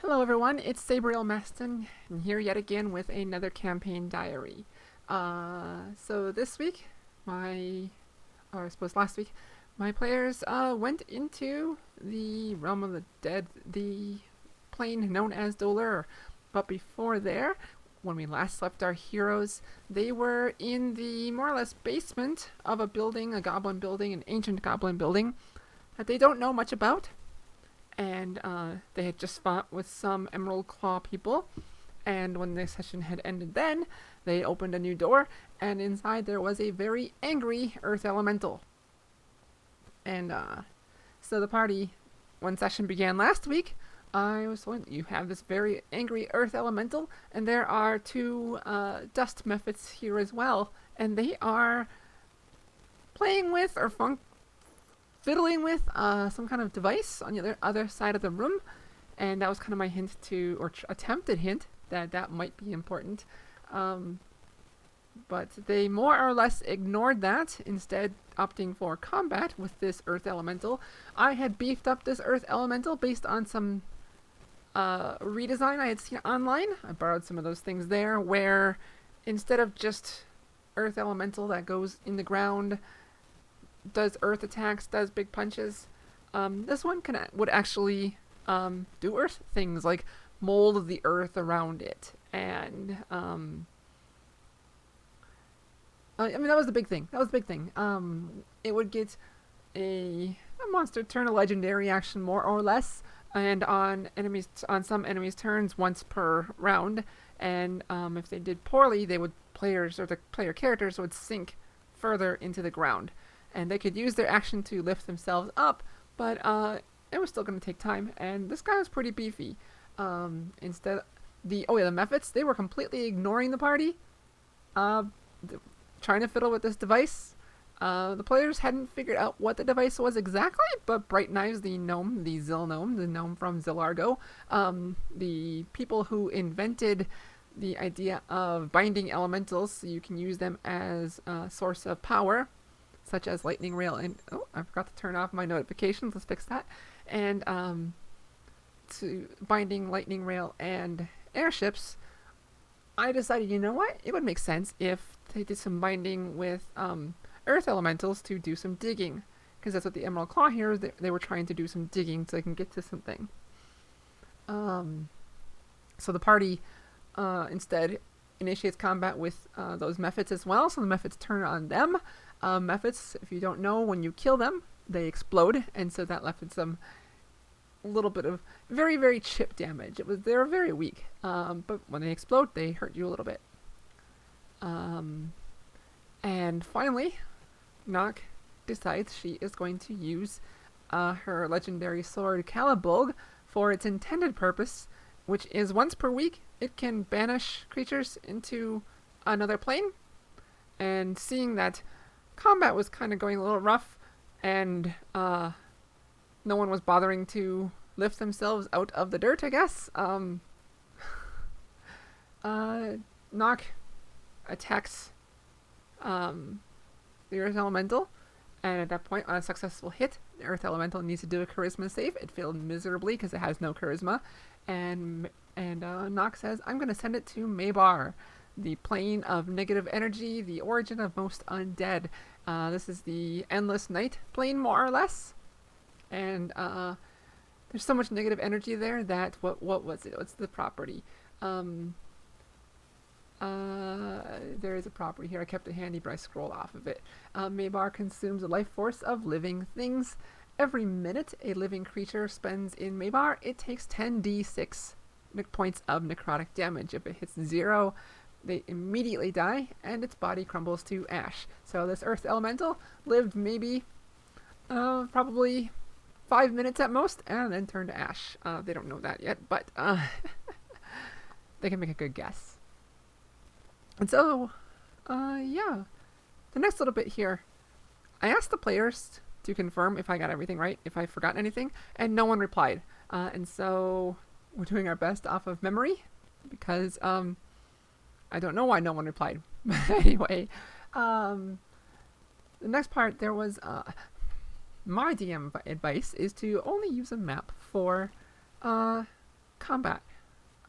Hello everyone, it's Sabriel Maston, and here yet again with another campaign diary. So this week, or I suppose last week, my players went into the realm of the dead, the plane known as Dolurrh. But before there, when we last left our heroes, they were in the more or less basement of a building, a goblin building, an ancient goblin building, that they don't know much about. And they had just fought with some Emerald Claw people. And when the session had ended then, they opened a new door, and inside there was a very angry Earth Elemental. And so the party, when session began last week, I was told you have this very angry Earth Elemental, and there are two Dust Mephits here as well, and they are playing with or fiddling with some kind of device on the other side of the room, and that was kind of my hint to, or attempted hint, that might be important. But they more or less ignored that, instead opting for combat with this Earth Elemental. I had beefed up this Earth Elemental based on some redesign I had seen online. I borrowed some of those things there, where instead of just Earth Elemental that goes in the ground, does earth attacks, does big punches, this one would actually do earth things like mold the earth around it, and I mean that was the big thing. It would get a monster turn a legendary action more or less, and on some enemies' turns once per round. And if they did poorly, the player characters would sink further into the ground. And they could use their action to lift themselves up, but it was still going to take time. And this guy was pretty beefy. The Mephits, they were completely ignoring the party, trying to fiddle with this device. The players hadn't figured out what the device was exactly, but Bright Knives, the gnome, the gnome from Zilargo, the people who invented the idea of binding elementals so you can use them as a source of power, such as lightning rail, and I forgot to turn off my notifications. Let's fix that. And to binding lightning rail and airships, I decided, you know what? It would make sense if they did some binding with earth elementals to do some digging, because that's what the Emerald Claw here is. They were trying to do some digging so they can get to something. So the party instead initiates combat with those Mephits as well. So the Mephits turn on them. Mephits, if you don't know, when you kill them, they explode, and so that left some little bit of very, very chip damage. They were very weak, but when they explode, they hurt you a little bit. And finally, Nock decides she is going to use her legendary sword Calibulg for its intended purpose, which is once per week it can banish creatures into another plane. And seeing that combat was kind of going a little rough, and no one was bothering to lift themselves out of the dirt, I guess, Nock attacks the Earth Elemental, and at that point, on a successful hit, the Earth Elemental needs to do a Charisma save. It failed miserably because it has no Charisma, and Nock says, "I'm going to send it to Maybar, the plane of negative energy, the origin of most undead." This is the Endless Night plane, more or less. And there's so much negative energy there that, what was it? What's the property? There is a property here. I kept it handy, but I scrolled off of it. Maybar consumes the life force of living things. Every minute a living creature spends in Maybar, it takes 10d6 points of necrotic damage. If it hits 0, they immediately die, and its body crumbles to ash. So this Earth Elemental lived maybe, probably 5 minutes at most, and then turned to ash. They don't know that yet, but they can make a good guess. And so, yeah. The next little bit here, I asked the players to confirm if I got everything right, if I forgot anything, and no one replied. And so we're doing our best off of memory, because I don't know why no one replied. But anyway, the next part, there was my DM advice is to only use a map for combat.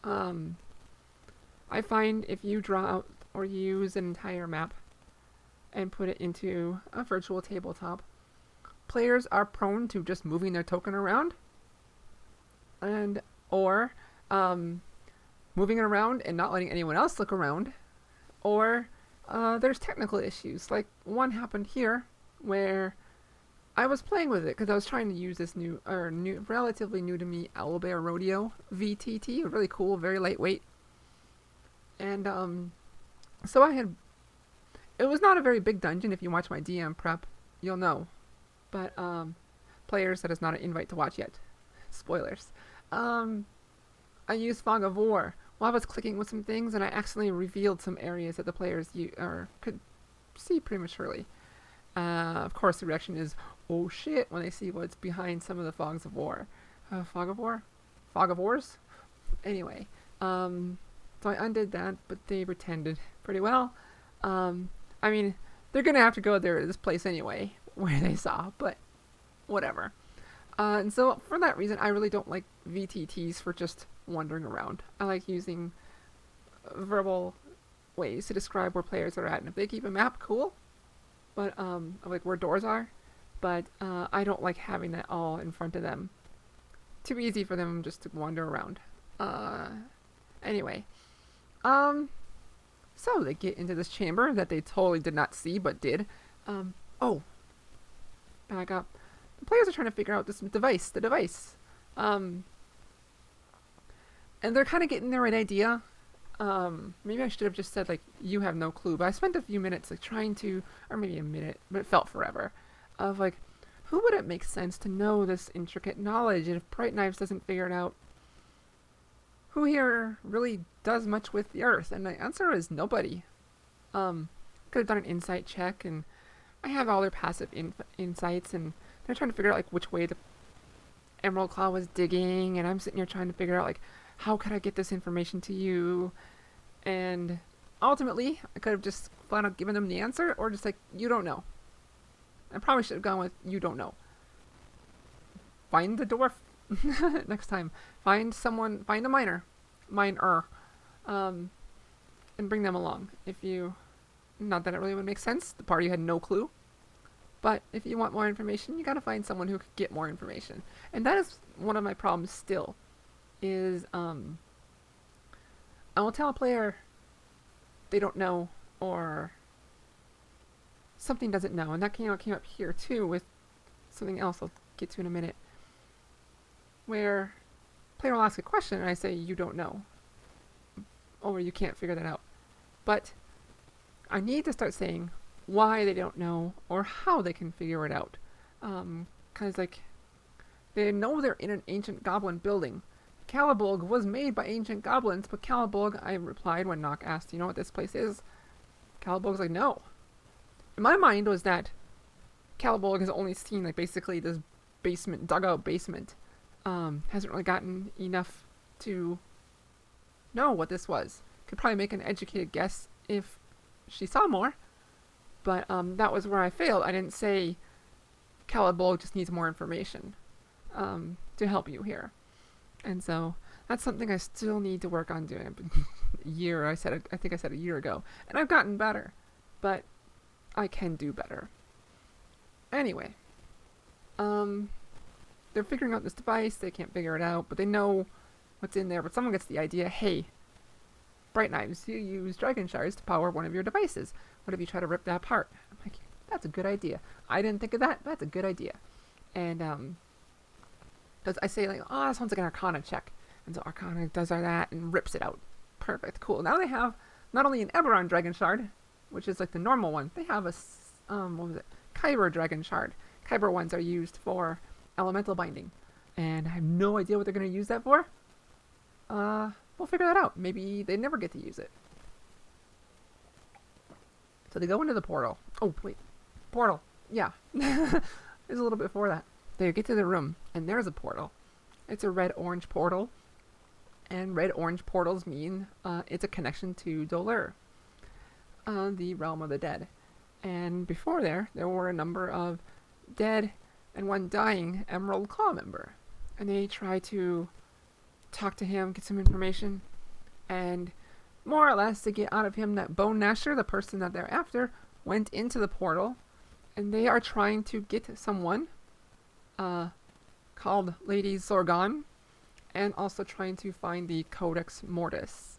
I find if you draw out or use an entire map and put it into a virtual tabletop, players are prone to just moving their token around and or moving it around and not letting anyone else look around, or there's technical issues. Like one happened here where I was playing with it because I was trying to use this relatively new to me Owlbear Rodeo VTT, really cool, very lightweight. And so it was not a very big dungeon. If you watch my DM prep, you'll know. But players, that is not an invite to watch yet. Spoilers. I used Fog of War while I was clicking with some things, and I accidentally revealed some areas that the players could see prematurely. Of course, the reaction is, oh shit, when they see what's behind some of the Fogs of War. Fog of War? Fog of Wars? Anyway, so I undid that, but they pretended pretty well. I mean, they're gonna have to go there to this place anyway, where they saw, but whatever. And so for that reason, I really don't like VTTs for just wandering around. I like using verbal ways to describe where players are at, and if they keep a map, cool. But like where doors are, but I don't like having that all in front of them. Too easy for them just to wander around. Anyway, so they get into this chamber that they totally did not see, but did. Oh, back up. The players are trying to figure out the device. And they're kind of getting their right idea. Maybe I should have just said, like, you have no clue. But I spent a few minutes, like, trying to, or maybe a minute, but it felt forever, of, like, who would it make sense to know this intricate knowledge? And if Bright Knives doesn't figure it out, who here really does much with the Earth? And the answer is nobody. Could have done an insight check, and I have all their passive insights, and they're trying to figure out, like, which way the Emerald Claw was digging, and I'm sitting here trying to figure out, like, how could I get this information to you? And ultimately, I could have just flat out given them the answer, or just like, you don't know. I probably should have gone with, you don't know. Find the dwarf next time. Find a miner, and bring them along. Not that it really would make sense, the party had no clue. But if you want more information, you gotta find someone who could get more information. And that is one of my problems still. Is I will tell a player they don't know, or something doesn't know, and that came up here too with something else I'll get to in a minute, where a player will ask a question and I say you don't know, or you can't figure that out, but I need to start saying why they don't know or how they can figure it out, because like they know they're in an ancient goblin building. Caliburg was made by ancient goblins, but Caliburg, I replied when Nock asked, you know what this place is? Caliburg's like, no. In my mind was that Caliburg has only seen, like, basically this basement, dugout basement. Hasn't really gotten enough to know what this was. Could probably make an educated guess if she saw more. But that was where I failed. I didn't say Caliburg just needs more information to help you here. And so that's something I still need to work on doing. A year, I think I said a year ago, and I've gotten better, but I can do better. Anyway, they're figuring out this device. They can't figure it out, but they know what's in there. But someone gets the idea. Hey, Bright Knives, you use dragon shards to power one of your devices. What if you try to rip that apart? I'm like, that's a good idea. I didn't think of that. That's a good idea. And because I say, like, oh, that sounds like an Arcana check. And so Arcana does that and rips it out. Perfect, cool. Now they have not only an Eberron Dragon Shard, which is like the normal one, they have a, Kyber Dragon Shard. Kyber ones are used for elemental binding. And I have no idea what they're going to use that for. We'll figure that out. Maybe they never get to use it. So they go into the portal. Oh, wait. Portal. Yeah. There's a little bit before that. They get to the room, and there's a portal. It's a red-orange portal, and red-orange portals mean it's a connection to Dolurrh, the realm of the dead. And before there were a number of dead and one dying Emerald Claw member. And they try to talk to him, get some information, and more or less to get out of him that Bone Gnasher, the person that they're after, went into the portal, and they are trying to get someone called Lady Zorgon, and also trying to find the Codex Mortis.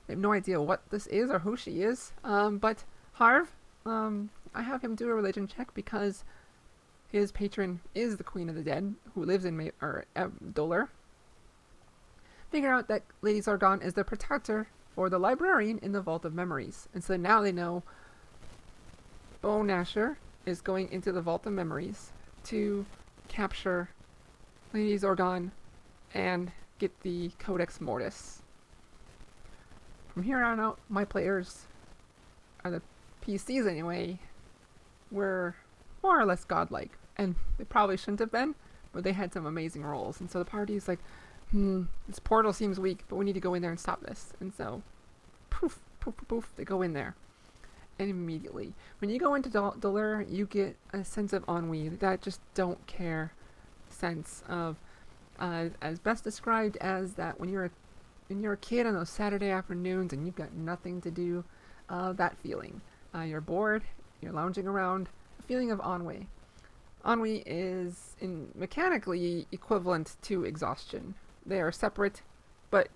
I have no idea what this is or who she is, but Harv, I have him do a religion check because his patron is the Queen of the Dead, who lives in Dolurrh. Figure out that Lady Zorgon is the protector for the librarian in the Vault of Memories. And so now they know Bone Gnasher is going into the Vault of Memories to capture Lady Zorgon and get the Codex Mortis. From here on out, my players, are the PCs anyway, were more or less godlike. And they probably shouldn't have been, but they had some amazing rolls. And so the party is like, this portal seems weak, but we need to go in there and stop this. And so, poof, poof, poof, poof, they go in there. And immediately, when you go into Dolurrh, you get a sense of ennui, that just don't care sense of, as best described as that when you're a kid on those Saturday afternoons and you've got nothing to do, that feeling. You're bored, you're lounging around, a feeling of ennui. Ennui is mechanically equivalent to exhaustion. They are separate, but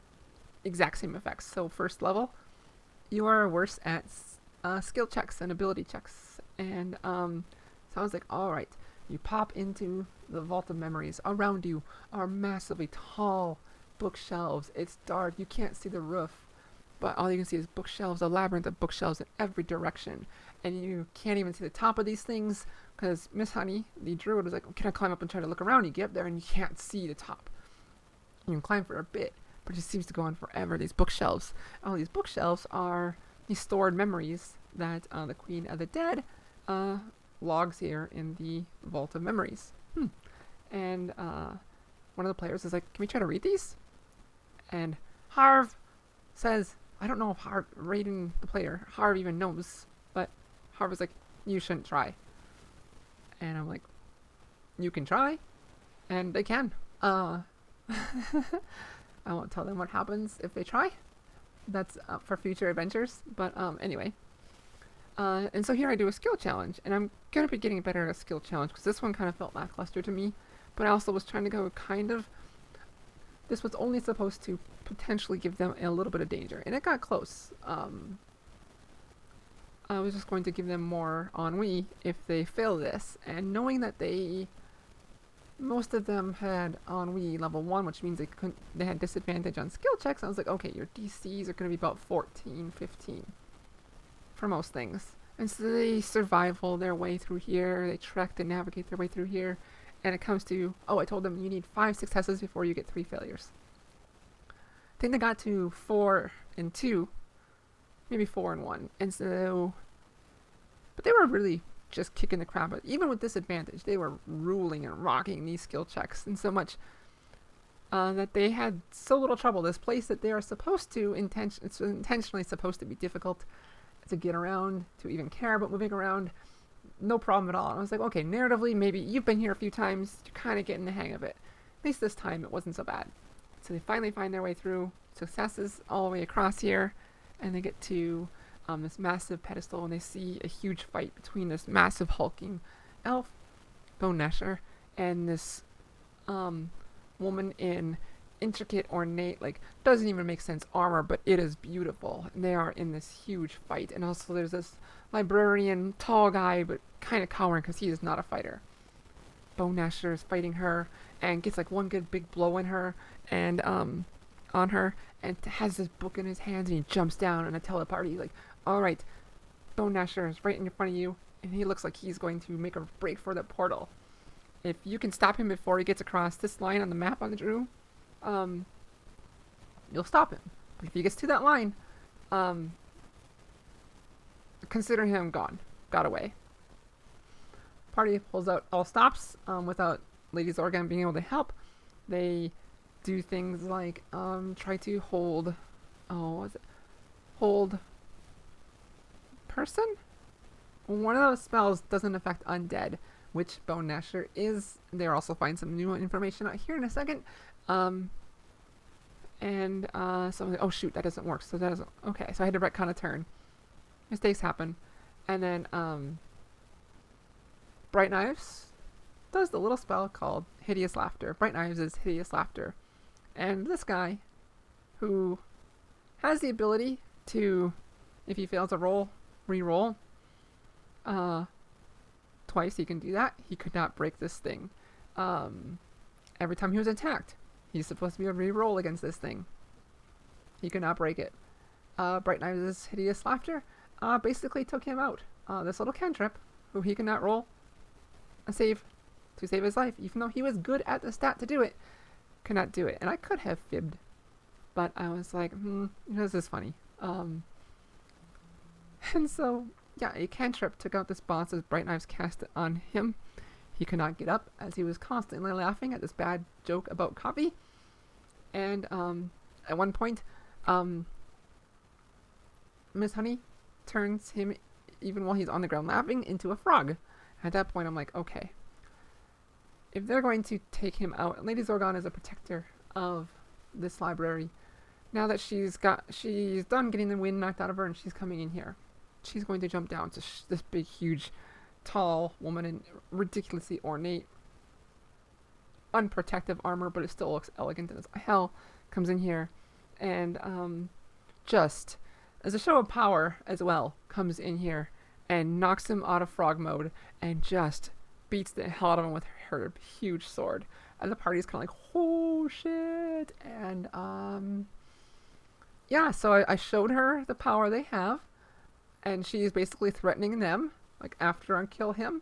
exact same effects. So first level, you are worse at skill checks and ability checks. And so I was like, alright, you pop into the Vault of Memories. Around you are massively tall bookshelves. It's dark, you can't see the roof, but all you can see is bookshelves, a labyrinth of bookshelves in every direction. And you can't even see the top of these things because Miss Honey, the druid, was like, can I climb up and try to look around? You get up there and you can't see the top. You can climb for a bit, but it just seems to go on forever, these bookshelves. All these bookshelves are these stored memories that the Queen of the Dead logs here in the Vault of Memories. And one of the players is like, can we try to read these? And Harv says, I don't know if Raiden, the player, Harv even knows, but Harv was like, you shouldn't try. And I'm like, you can try? And they can. I won't tell them what happens if they try. That's up for future adventures. But anyway. And so here I do a skill challenge. And I'm going to be getting better at a skill challenge because this one kind of felt lackluster to me. But I also was trying to go kind of... This was only supposed to potentially give them a little bit of danger. And it got close. I was just going to give them more ennui if they fail this. And knowing that most of them had ennui level 1, which means they had disadvantage on skill checks. I was like, okay, your DCs are going to be about 14, 15 for most things. And so they survival their way through here. They trek to navigate their way through here. And it comes to, I told them you need 5 successes before you get 3 failures. I think they got to 4 and 2, maybe 4 and 1. And so, but they were really just kicking the crap out. Even with disadvantage, they were ruling and rocking these skill checks, and so much that they had so little trouble. This place that they are supposed to it's intentionally supposed to be difficult to get around, to even care about moving around. No problem at all. And I was like, okay, narratively, maybe you've been here a few times, you're kind of getting the hang of it. At least this time, it wasn't so bad. So they finally find their way through. Successes all the way across here, and they get to this massive pedestal, and they see a huge fight between this massive hulking elf, Bone Gnasher, and this woman in intricate, ornate, like, doesn't even make sense armor, but it is beautiful. And they are in this huge fight. And also there's this librarian, tall guy, but kind of cowering because he is not a fighter. Bone Gnasher is fighting her and gets like one good big blow in her and on her, and has this book in his hands, and he jumps down, and I tell the party, like, alright, Bone Gnasher is right in front of you, and he looks like he's going to make a break for the portal. If you can stop him before he gets across this line on the map on the Drew, you'll stop him. But if he gets to that line, consider him gone. Got away. Party pulls out all stops without Lady Zorgon being able to help. They do things like try to hold hold person? One of those spells doesn't affect undead, which Bone Gnasher is. There also find some new information out here in a second. And so I'm like, oh shoot, that doesn't work. So that doesn't. Okay, so I had to retcon a turn. Mistakes happen. And then Bright Knives does the little spell called Hideous Laughter. Bright Knives is Hideous Laughter. And this guy, who has the ability to, if he fails a roll, re-roll. Twice he can do that. He could not break this thing. Every time he was attacked, he's supposed to be a re-roll against this thing. He could not break it. Bright Knives' Hideous Laughter basically took him out. This little cantrip, who he could not roll a save to save his life, even though he was good at the stat to do it, could not do it. And I could have fibbed, but I was like, this is funny. And so, yeah, a cantrip took out this boss as Bright Knives cast it on him. He could not get up as he was constantly laughing at this bad joke about coffee. And at one point, Miss Honey turns him, even while he's on the ground laughing, into a frog. At that point, I'm like, okay. If they're going to take him out, Lady Zorgon is a protector of this library. Now that she's done getting the wind knocked out of her and she's coming in here, she's going to jump down to this big, huge, tall woman in ridiculously ornate, unprotective armor, but it still looks elegant as hell, comes in here and just, as a show of power as well, comes in here and knocks him out of frog mode and just beats the hell out of him with her huge sword. And the party's kind of like, oh shit. And yeah, so I showed her the power they have, and she's basically threatening them, like, after I kill him,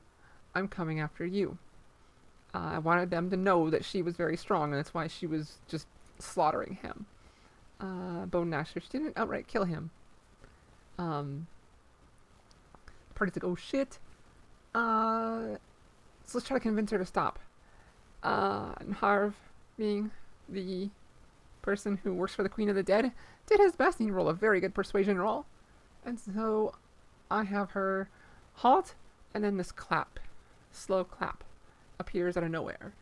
I'm coming after you. I wanted them to know that she was very strong, and that's why she was just slaughtering him. Bone Gnasher, she didn't outright kill him. The party's like, oh shit. So let's try to convince her to stop. And Harv, being the person who works for the Queen of the Dead, did his best and he rolled a very good persuasion roll. And so I have her halt, and then this clap, slow clap, appears out of nowhere.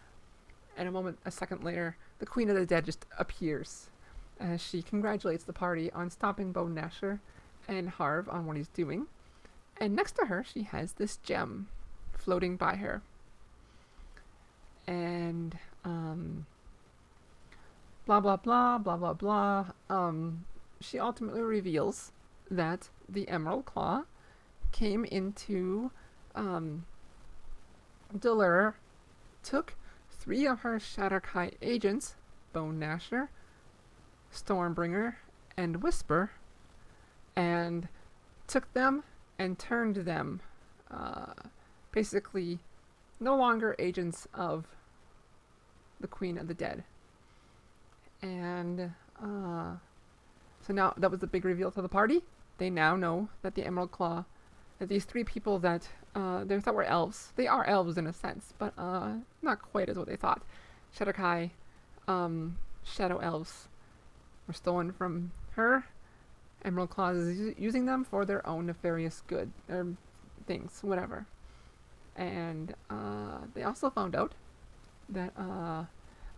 And a second later, the Queen of the Dead just appears as she congratulates the party on stopping Bone Gnasher and Harv on what he's doing. And next to her, she has this gem floating by her. And blah blah blah blah blah blah. She ultimately reveals that the Emerald Claw came into Dolurrh, took 3 of her Shatterkai agents, Bone Gnasher, Stormbringer, and Whisper, and took them and turned them basically no longer agents of the Queen of the Dead. And so now that was the big reveal to the party. They now know that the Emerald Claw, that these 3 people that they thought were elves, they are elves in a sense, but not quite as what they thought. Shatterkai, shadow elves, were stolen from her. Emerald Claw is using them for their own nefarious good, or things, whatever. And they also found out that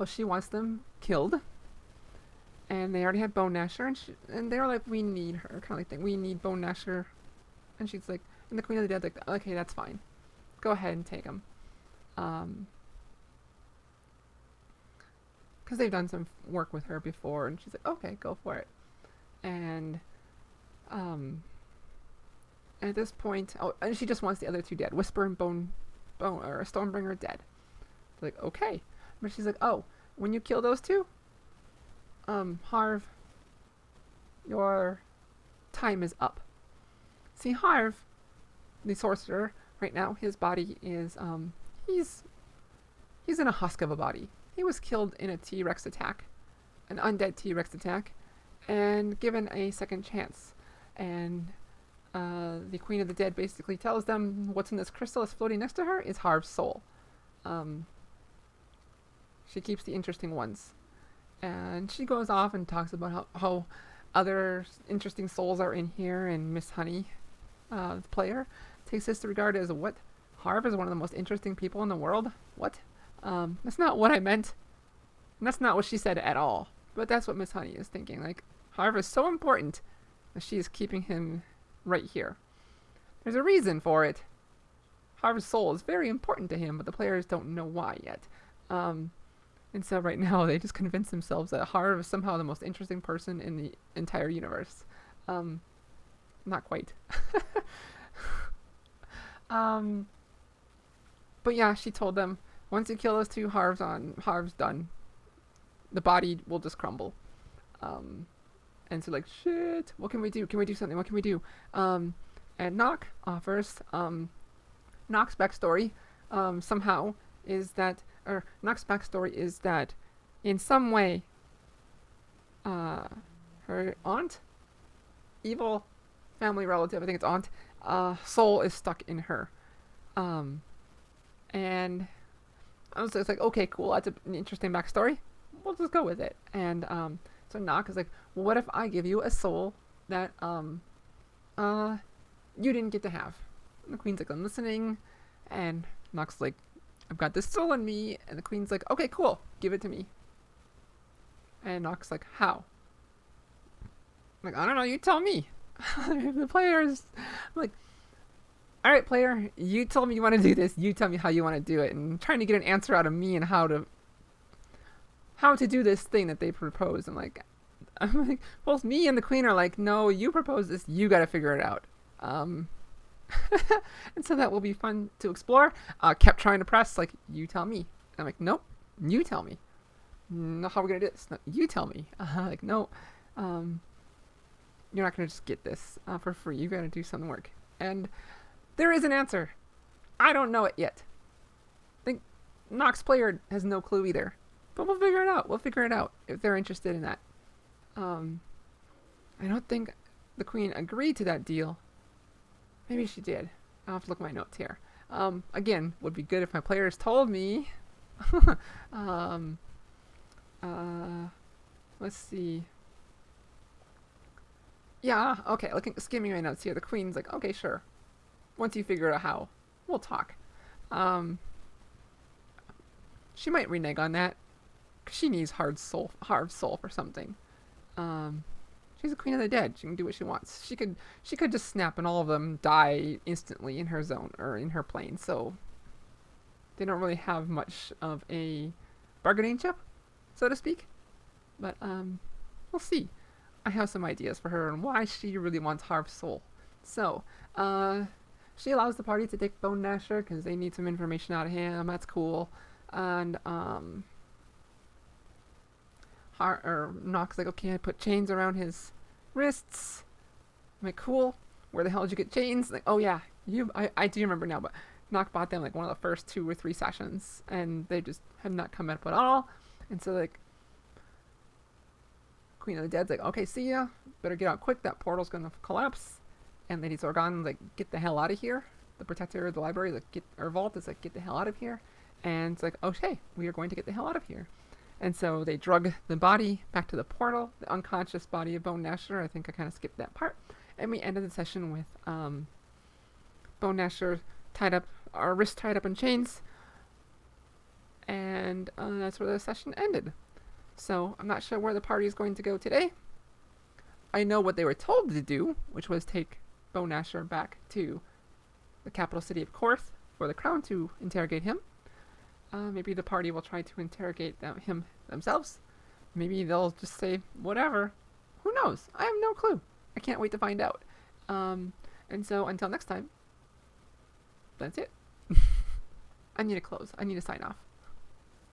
she wants them killed. And they already had Bone Gnasher, and they were like, we need her, kind of like thing. We need Bone Gnasher. And she's like, and the Queen of the Dead, like, okay, that's fine. Go ahead and take him. Because they've done some work with her before, and she's like, okay, go for it. And at this point, and she just wants the other 2 dead. Whisper and Bone or Stormbringer dead. Like, okay. But she's like, oh, when you kill those 2, Harv, your time is up. See, Harv, the sorcerer, right now, his body is, he's in a husk of a body. He was killed in a T-Rex attack, an undead T-Rex attack, and given a second chance. And the Queen of the Dead basically tells them what's in this crystal that's floating next to her is Harv's soul. She keeps the interesting ones. And she goes off and talks about how other interesting souls are in here, and Miss Honey, the player, takes this to regard as what? Harv is one of the most interesting people in the world? What? That's not what I meant. And that's not what she said at all. But that's what Miss Honey is thinking. Like, Harv is so important that she is keeping him right here. There's a reason for it. Harv's soul is very important to him, but the players don't know why yet. And so right now they just convince themselves that Harv is somehow the most interesting person in the entire universe. Not quite. But yeah, she told them, once you kill those two, Harv's done. The body will just crumble. And so like, shit, what can we do? Can we do something? What can we do? And Nock offers, Nock's backstory, somehow is that, or Nock's backstory is that in some way, her aunt, evil family relative, I think it's aunt, soul is stuck in her. And I was just like, okay, cool, that's an interesting backstory. We'll just go with it. And so Nock is like, well, what if I give you a soul that you didn't get to have? And the Queen's like, I'm listening. And Nock's like, I've got this soul in me. And the Queen's like, okay, cool, give it to me. And Nock's like, how? I'm like, I don't know, you tell me. The players, I'm like, all right, player, you tell me you want to do this. You tell me how you want to do it. And trying to get an answer out of me and how to do this thing that they propose. I'm like, both me and the Queen are like, no, you propose this. You got to figure it out. And so that will be fun to explore. Kept trying to press, like, you tell me. I'm like, nope, you tell me. No, how are we going to do this? No, you tell me. Like, no, you're not going to just get this for free. You got to do some work. And there is an answer. I don't know it yet. I think Nock's player has no clue either. But we'll figure it out. We'll figure it out if they're interested in that. I don't think the Queen agreed to that deal. Maybe she did. I'll have to look at my notes here. Again, would be good if my players told me. Let's see. Yeah, okay, skimming my notes here. The Queen's like, okay, sure. Once you figure out how, we'll talk. She might renege on that. Because she needs hard soul for something. She's a Queen of the Dead. She can do what she wants. She could just snap and all of them die instantly in her zone or in her plane. So they don't really have much of a bargaining chip, so to speak. But we'll see. I have some ideas for her and why she really wants Harv's soul. So she allows the party to take Bone Gnasher because they need some information out of him. That's cool. And Nock's like, okay, I put chains around his wrists. I'm like, cool. Where the hell did you get chains? Like, oh yeah, I do remember now, but Nock bought them like one of the first 2 or 3 sessions, and they just had not come up at all. And so like, Queen of the Dead's like, okay, see ya. Better get out quick. That portal's gonna collapse. And Lady Zorgon's like, get the hell out of here. The protector of the library, like, vault is like, get the hell out of here. And it's like, okay, we are going to get the hell out of here. And so they drug the body back to the portal, the unconscious body of Bone Gnasher. I think I kind of skipped that part. And we ended the session with Bone Gnasher tied up, our wrist tied up in chains. And that's where the session ended. So I'm not sure where the party is going to go today. I know what they were told to do, which was take Bone Gnasher back to the capital city of Korth for the crown to interrogate him. Maybe the party will try to interrogate him themselves. Maybe they'll just say whatever. Who knows? I have no clue. I can't wait to find out. And so until next time, that's it. I need to close. I need to sign off.